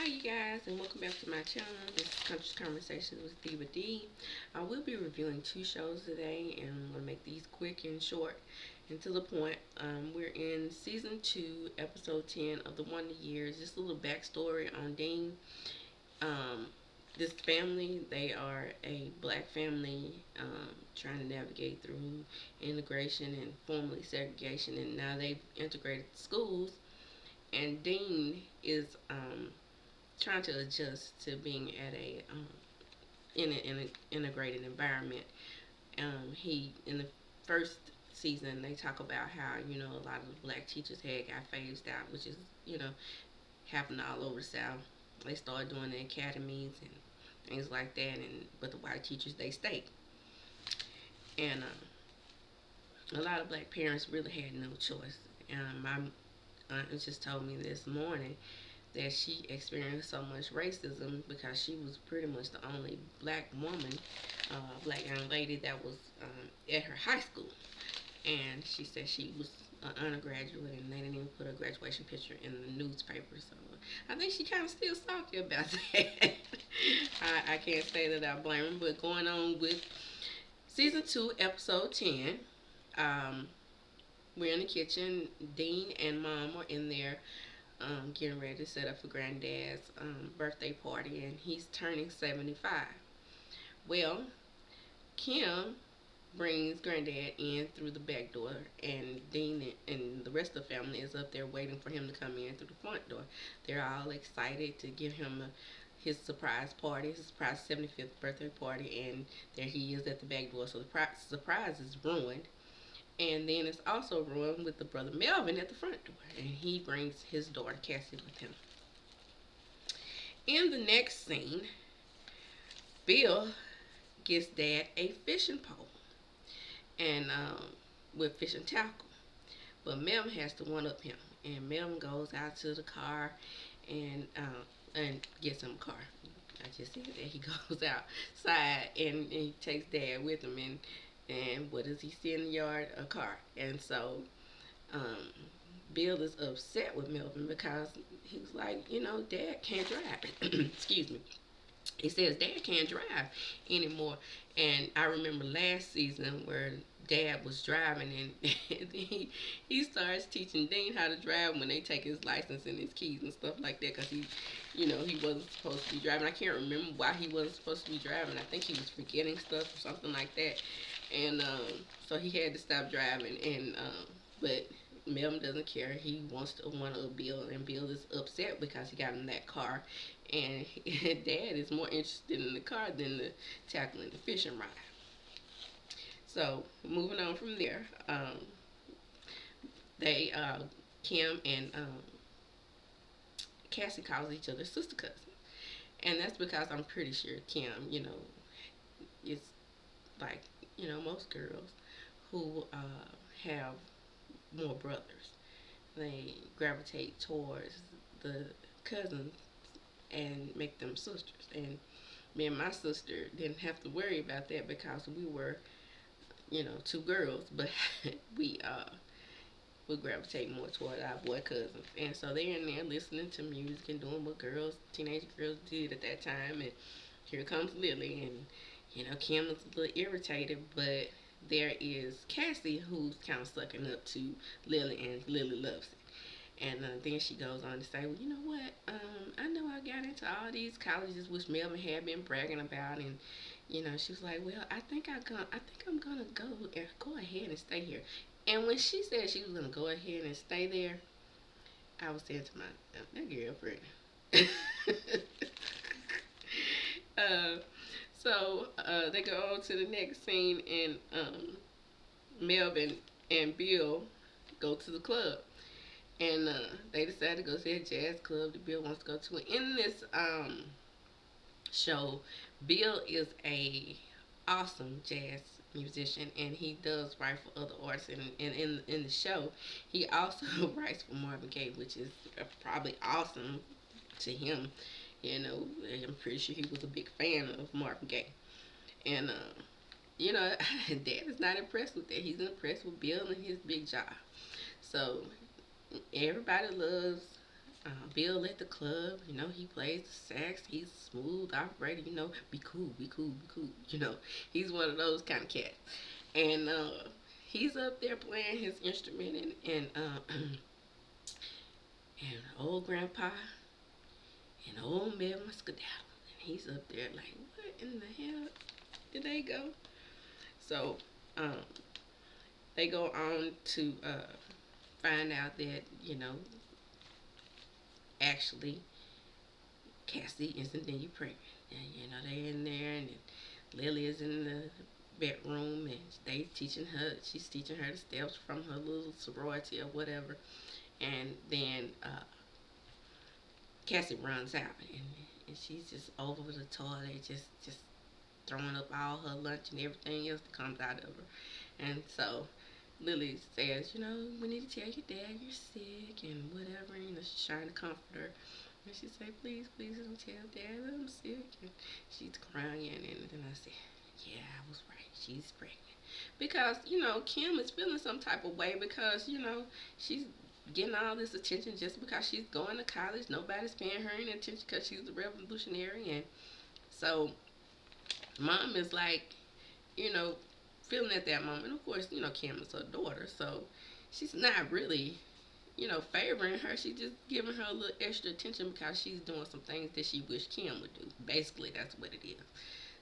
Hi, you guys, and welcome back to my channel. This is Country's Conversations with Diva D. I will be reviewing two shows today, and I'm going to make these quick and short and to the point. We're in season 2, episode 10 of The Wonder Years. Just a little backstory on Dean. Um, this family, they are a black family trying to navigate through integration and formerly segregation, and now they've integrated schools. And Dean is trying to adjust to being at a in an integrated environment. He in the first season they talk about how a lot of the black teachers had got phased out, which is happened all over the South. They started doing the academies and things like that, and but the white teachers they stayed. And a lot of black parents really had no choice. My aunt just told me this morning that she experienced so much racism because she was pretty much the only black woman, black young lady that was at her high school. And she said she was an undergraduate and they didn't even put a graduation picture in the newspaper. So I think she kind of still salty about that. I can't say that I blame her, but going on with season 2, episode 10. Um, we're in the kitchen. Dean and Mom are in there getting ready to set up for Granddad's birthday party, and he's turning 75. Well, Kim brings Granddad in through the back door, and Dean and the rest of the family is up there waiting for him to come in through the front door. They're all excited to give him his surprise party, his surprise 75th birthday party, and there he is at the back door. So the surprise is ruined. And then it's also ruined with the brother Melvin at the front door. And he brings his daughter Cassie with him. In the next scene, Bill gets Dad a fishing pole and with fishing tackle. But Melvin has to one up him. And Melvin goes out to the car and gets him a car. I just said that he goes outside and he takes Dad with him, and what does he see in the yard? A car. And so um, Bill is upset with Melvin because he's like, Dad can't drive. Excuse me. He says Dad can't drive anymore. And I remember last season where Dad was driving and he starts teaching Dean how to drive when they take his license and his keys and stuff like that because he wasn't supposed to be driving. I can't remember why he wasn't supposed to be driving. I think he was forgetting stuff or something like that. And so he had to stop driving. And but Melvin doesn't care. He wants to one up Bill, and Bill is upset because he got in that car, and Dad is more interested in the car than the tackling the fishing rod. So moving on from there, they Kim and Cassie calls each other sister cousins, and that's because I'm pretty sure Kim, is like most girls who have more brothers. They gravitate towards the cousins and make them sisters. And me and my sister didn't have to worry about that because we were, two girls, but we would gravitate more toward our boy cousins. And so they're in there listening to music and doing what teenage girls did at that time. And here comes Lily, and Kim is a little irritated, but there is Cassie who's kind of sucking up to Lily, and Lily loves it. And then she goes on to say, well, you know what? I know I got into all these colleges which Melvin had been bragging about, and she was like, well, I think I'm gonna go ahead and stay here. And when she said she was gonna go ahead and stay there, I was saying to myself, that girlfriend. uh, so they go on to the next scene, and Melvin and Bill go to the club. And they decide to go to a jazz club that Bill wants to go to. In this show, Bill is a awesome jazz musician, and he does write for other artists. And in the show, he also writes for Marvin Gaye, which is probably awesome to him. I'm pretty sure he was a big fan of Marvin Gaye. And Dad is not impressed with that. He's impressed with Bill and his big job. So everybody loves Bill at the club, he plays the sax. He's smooth operator, be cool, be cool, be cool. He's one of those kind of cats. And he's up there playing his instrument, and old grandpa and old Melvin skedaddle. And he's up there like, what in the hell did they go? So um, they go on to find out that, actually Cassie is indeed pregnant. And, they're in there, and Lily is in the bedroom, and she's teaching her the steps from her little sorority or whatever. And then Cassie runs out, and she's just over the toilet, just throwing up all her lunch and everything else that comes out of her. And so Lily says, we need to tell your dad you're sick and whatever. She's trying to comfort her. And she said, please, please don't tell dad that I'm sick. And she's crying. And then I said, yeah, I was right. She's pregnant. Because, Kim is feeling some type of way because, she's getting all this attention just because she's going to college. Nobody's paying her any attention because she's a revolutionary. And so mom is like, feeling at that moment. Of course, Kim is her daughter, so she's not really, favoring her. She's just giving her a little extra attention because she's doing some things that she wished Kim would do. Basically, that's what it is.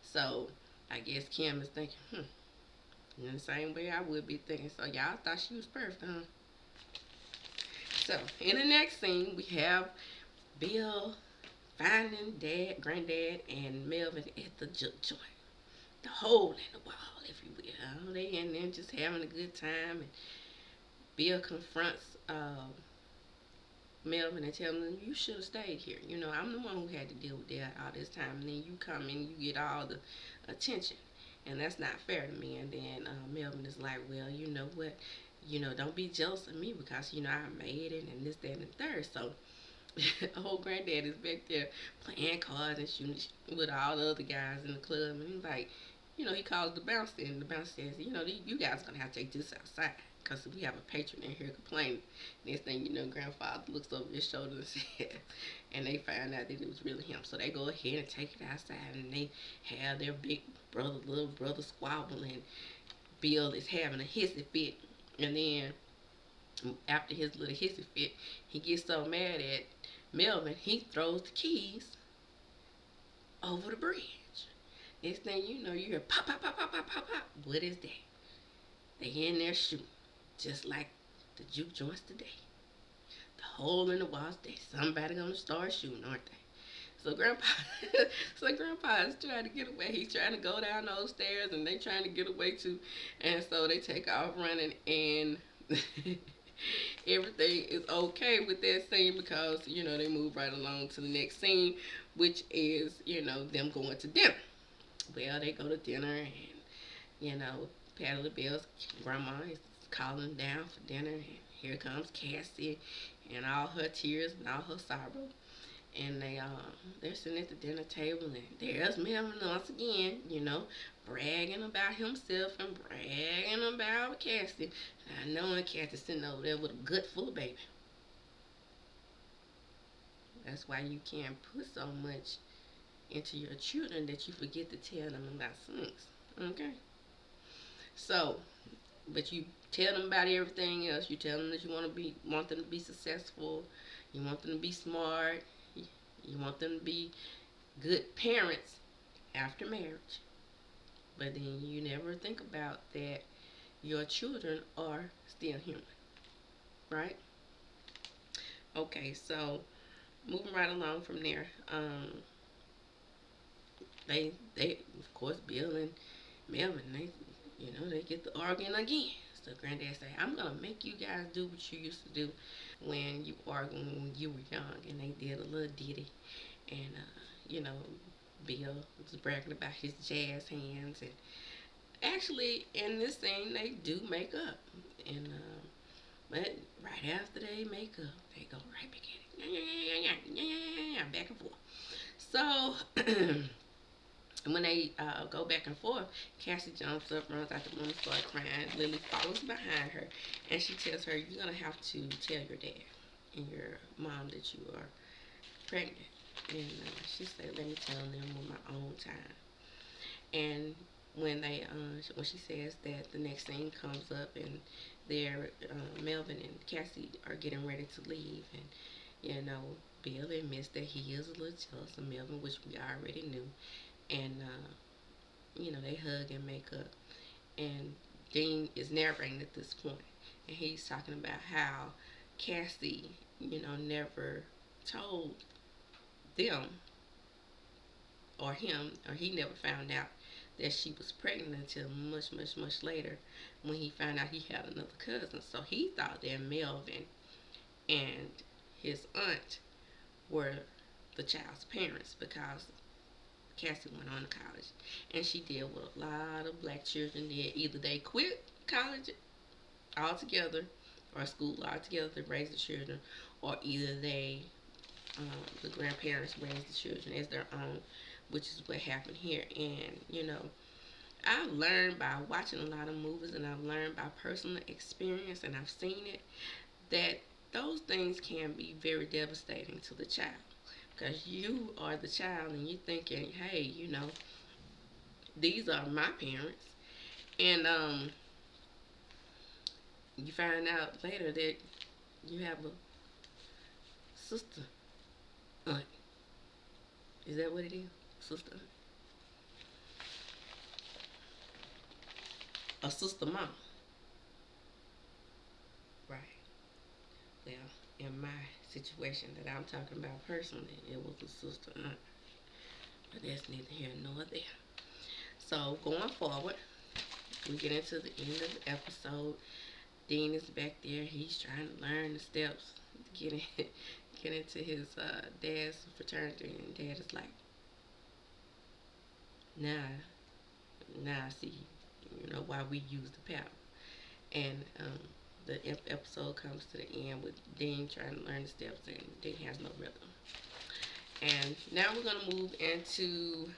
So I guess Kim is thinking, in the same way I would be thinking. So y'all thought she was perfect, huh? So in the next scene, we have Bill finding dad, granddad, and Melvin at the juke joint. The hole in the wall, if you will. They in there just having a good time, and Bill confronts Melvin and tells him, you should have stayed here. I'm the one who had to deal with that all this time, and then you come and you get all the attention, and that's not fair to me. And then Melvin is like, well, you know what? Don't be jealous of me because, I made it and this, that, and the third. So old granddad is back there playing cards and shooting with all the other guys in the club, and he's like, he calls the bouncer, and the bouncer says, you guys are going to have to take this outside because we have a patron in here complaining. Next thing you know, grandfather looks over his shoulder and says, and they find out that it was really him. So they go ahead and take it outside, and they have their big brother, little brother squabbling. Bill is having a hissy fit, and then after his little hissy fit, he gets so mad at Melvin, he throws the keys over the bridge. Next thing you know, you hear pop, pop, pop, pop, pop, pop, pop. What is that? They in there shooting, just like the juke joints today. The hole in the walls today. Somebody gonna start shooting, aren't they? So grandpa is trying to get away. He's trying to go down those stairs, and they trying to get away too. And so they take off running, and everything is okay with that scene because, they move right along to the next scene, which is, them going to dinner. Well, they go to dinner, and, Patty LaBelle's grandma is calling down for dinner, and here comes Cassie and all her tears and all her sorrow. And they're sitting at the dinner table, and there's Melvin once again, bragging about himself and bragging about Cassie. Not knowing Cassie's sitting over there with a gut full of baby. That's why you can't put so much into your children that you forget to tell them about things. Okay? So, but you tell them about everything else. You tell them that you want them to be successful. You want them to be smart. You want them to be good parents after marriage. But then you never think about that your children are still human. Right? Okay, so moving right along from there. They of course, Bill and Melvin, they get to arguing again. So granddad say, I'm gonna make you guys do what you used to do when you arguing when you were young. And they did a little ditty, and Bill was bragging about his jazz hands. And actually, in this scene, they do make up, and but right after they make up, they go right back at it, back and forth. So when they go back and forth, Cassie jumps up, runs out the room, starts crying. Lily follows behind her, and she tells her, you're going to have to tell your dad. and your mom that you are pregnant. And she said, let me tell them on my own time. And when she says that, the next scene comes up and they're Melvin and Cassie are getting ready to leave, and Bill admits that he is a little jealous of Melvin, which we already knew, and they hug and make up, and Dean is narrating at this point, and he's talking about how Cassie, never told them or him, or he never found out that she was pregnant until much, much, much later when he found out he had another cousin. So he thought that Melvin and his aunt were the child's parents because Cassie went on to college. And she did what a lot of black children did. Either they quit college altogether or school altogether to raise the children, or either the grandparents raised the children as their own, which is what happened here. And, I've learned by watching a lot of movies, and I've learned by personal experience, and I've seen it, that those things can be very devastating to the child. Because you are the child and you're thinking, hey, these are my parents. And you find out later that you have a sister aunt. Is that what it is? Sister aunt? A sister mom. Right. Well, in my situation that I'm talking about personally, it was a sister aunt. But that's neither here nor there. So going forward, we get into the end of the episode. Dean is back there. He's trying to learn the steps to get into his dad's fraternity, and Dad is like, nah, see, why we use the powder. And the episode comes to the end with Dean trying to learn the steps, and Dean has no rhythm. And now we're gonna move into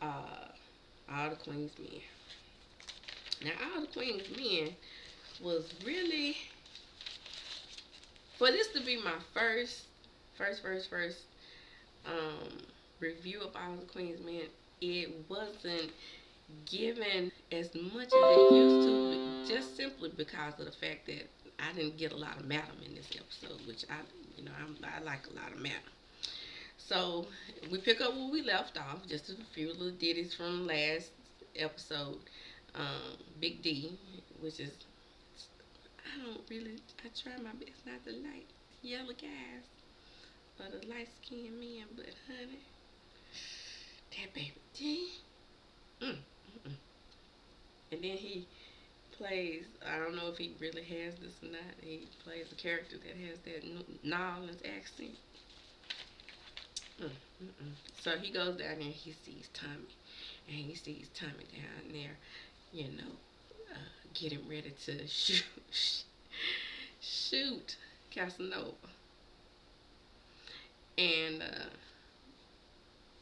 All the Queen's Men. Now, All the Queen's Men was really, for this to be my first review of All the Queen's Men, it wasn't given as much as it used to, just simply because of the fact that I didn't get a lot of Madam in this episode, which I like a lot of Madam. So we pick up where we left off, just a few little ditties from last episode. Big D, which is, I try my best not to like yellow guys or the light skinned men, but honey, that baby D. Mm, mm, mm. And then he plays, I don't know if he really has this or not, he plays a character that has that New Orleans accent. So he goes down there and he sees Tommy. And he sees Tommy down there, getting ready to shoot Casanova. And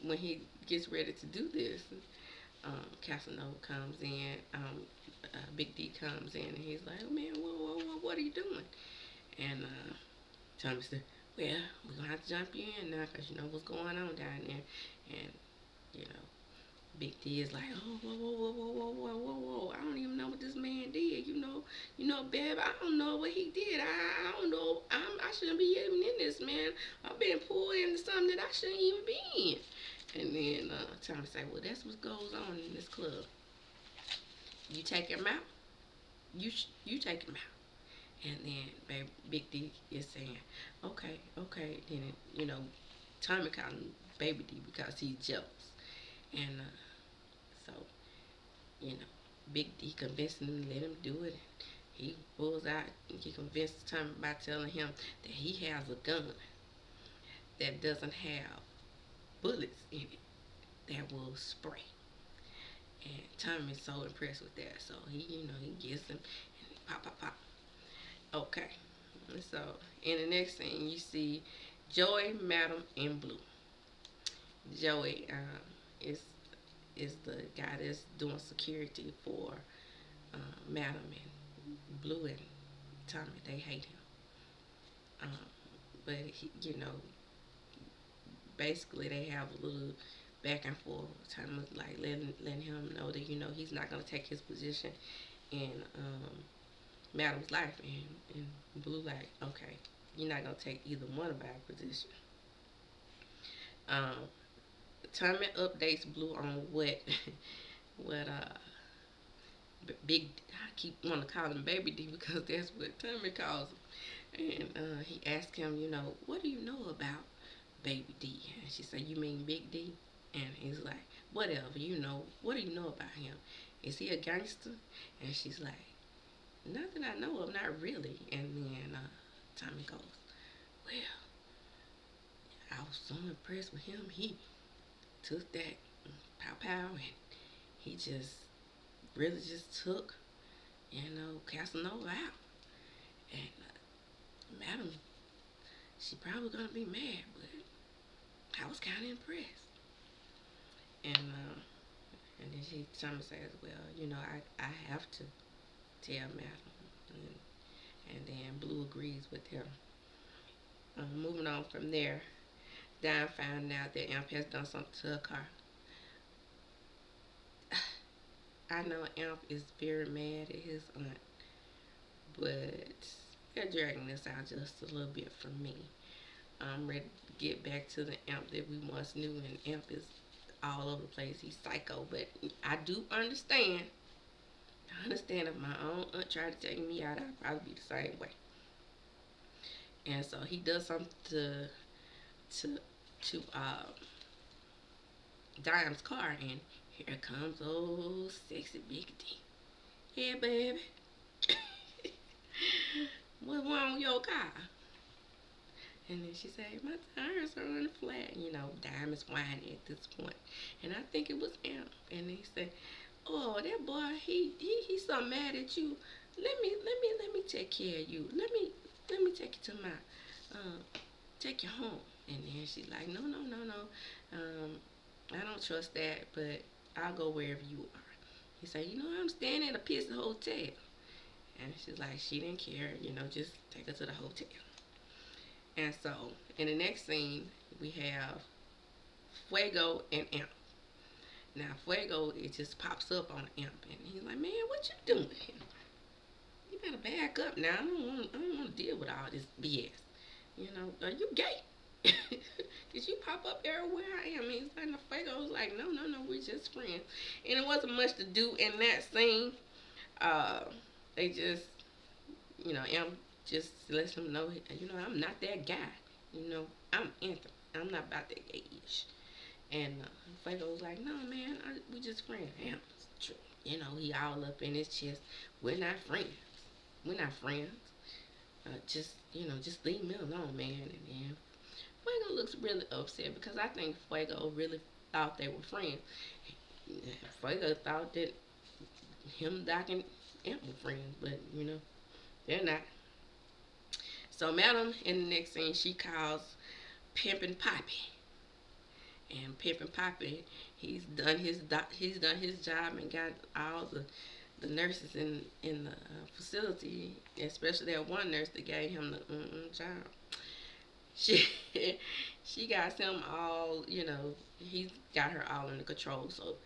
when he gets ready to do this, Casanova comes in, Big D comes in, and he's like, oh, man, what are you doing? And Tommy said, well, we're going to have to jump you in now because you know what's going on down there. And, Big D is like, oh, whoa. I don't even know what this man did. Babe, I don't know what he did. I don't know. I shouldn't be even in this, man. I've been pulled into something that I shouldn't even be in. And then Tommy say, well, that's what goes on in this club. You take him out. You take him out. And then Big D is saying, okay. Then, Tommy called him Baby D because he's jealous. And so, Big D convinced him to let him do it. He pulls out, he convinces Tommy by telling him that he has a gun that doesn't have bullets in it that will spray. And Tommy's so impressed with that. So he gets him and pop. Okay. So in the next scene, you see Joey, Madam, and Blue. Joey is the guy that's doing security for Madam, and Blue and Tommy. They hate him. Um, but basically they have a little back and forth time of like letting him know that he's not gonna take his position in Madam's life, and Blue like, okay, you're not gonna take either one of our position. Um, Tommy updates Blue on what what big I keep wanting to call him Baby D because that's what Tommy calls him. And he asked him, what do you know about Baby D? And she said, you mean Big D? And he's like, whatever, what do you know about him? Is he a gangster? And she's like, nothing I know of, not really. And then Tommy goes, well, I was so impressed with him. He took that pow pow and he just really just took, Casanova out. And Madam, she probably gonna be mad, but I was kind of impressed. And then Tommy says, well, I have to tell Madam. And then Blue agrees with him. Moving on from there, Don found out that Imp has done something to her car. I know Imp is very mad at his aunt, but they're dragging this out just a little bit for me. I'm ready to get back to the Imp that we once knew, and Imp is all over the place. He's psycho, but I do understand. I understand if my own aunt tried to take me out, I'd probably be the same way. And so he does something to Dime's car, and here comes old sexy Big D. Yeah, baby. What's wrong with your car? And then she said, my tires are on the flat. Dime is whining at this point. And I think it was Imp. And he said, oh, that boy, he's so mad at you. Let me take care of you. Let me take you to my take you home. And then she's like, no. I don't trust that, but I'll go wherever you are. He said, I'm staying at a pissy hotel. And she's like, she didn't care, just take her to the hotel. And so, in the next scene, we have Fuego and Imp. Now, Fuego, it just pops up on Imp, and he's like, man, what you doing here? You better back up now. I don't want to deal with all this BS. Are you gay? Did you pop up everywhere I am? And he's like, no, Fuego was like, no, we're just friends. And it wasn't much to do in that scene. They just, Imp just lets him know, I'm not that guy. I'm Anthem. I'm not about that gay-ish. And Fuego was like, no, man, we just friends. Imp, true. He all up in his chest. We're not friends. We're not friends. Just leave me alone, man. And then Fuego looks really upset because I think Fuego really thought they were friends. Fuego thought that him, Doc, and Imp were friends, but they're not. So Madam, in the next scene, she calls Pimpin' Poppy, and Pimpin' Poppy, he's done his job and got all the nurses in the facility, especially that one nurse that gave him the job. She got him all, he's got her all under control, so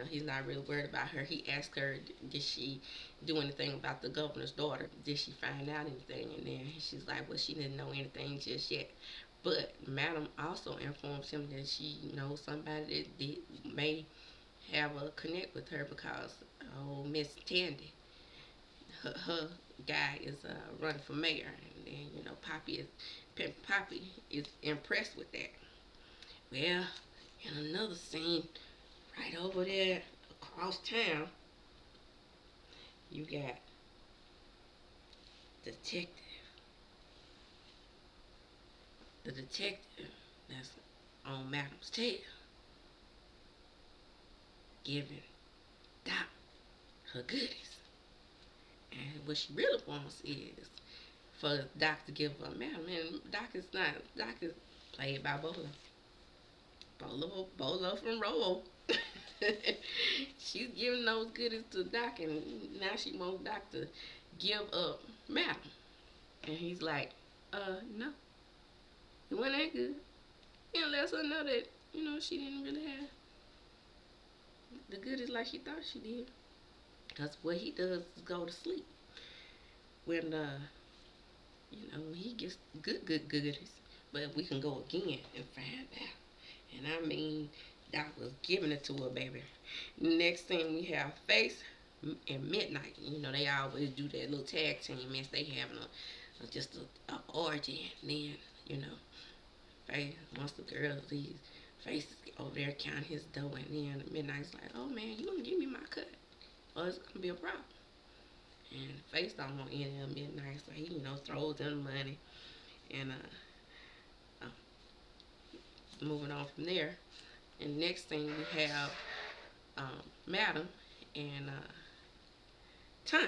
he's not really worried about her. He asked her, did she do anything about the governor's daughter? Did she find out anything? And then she's like, well, she didn't know anything just yet. But Madam also informs him that she knows somebody that may have a connect with her because Miss Tandy, her guy is running for mayor, and then Poppy is impressed with that. Well, in another scene, right over there across town, you got detective. The detective that's on Madam's tail, giving Doc her goodies. And what she really wants is for Doc to give her Madam. And Doc is played by Bolo from Rolo. She's giving those goodies to Doc, and now she wants Doc to give up Madam. And he's like, No, it wasn't that good. He didn't let us know that, she didn't really have the goodies like she thought she did. Because what he does is go to sleep when, when he gets good goodies. But we can go again and find out. And I mean, Doc was giving it to her, baby. Next thing we have Face and Midnight. They always do that little tag team mess. They having just a orgy. And then, Face, once the girls leave, Face is over there counting his dough. And then Midnight's like, oh man, you gonna give me my cut? Or it's gonna be a problem. And Face don't want any of Midnight, so he, throws them money. And moving on from there. And next thing we have Madam and Time.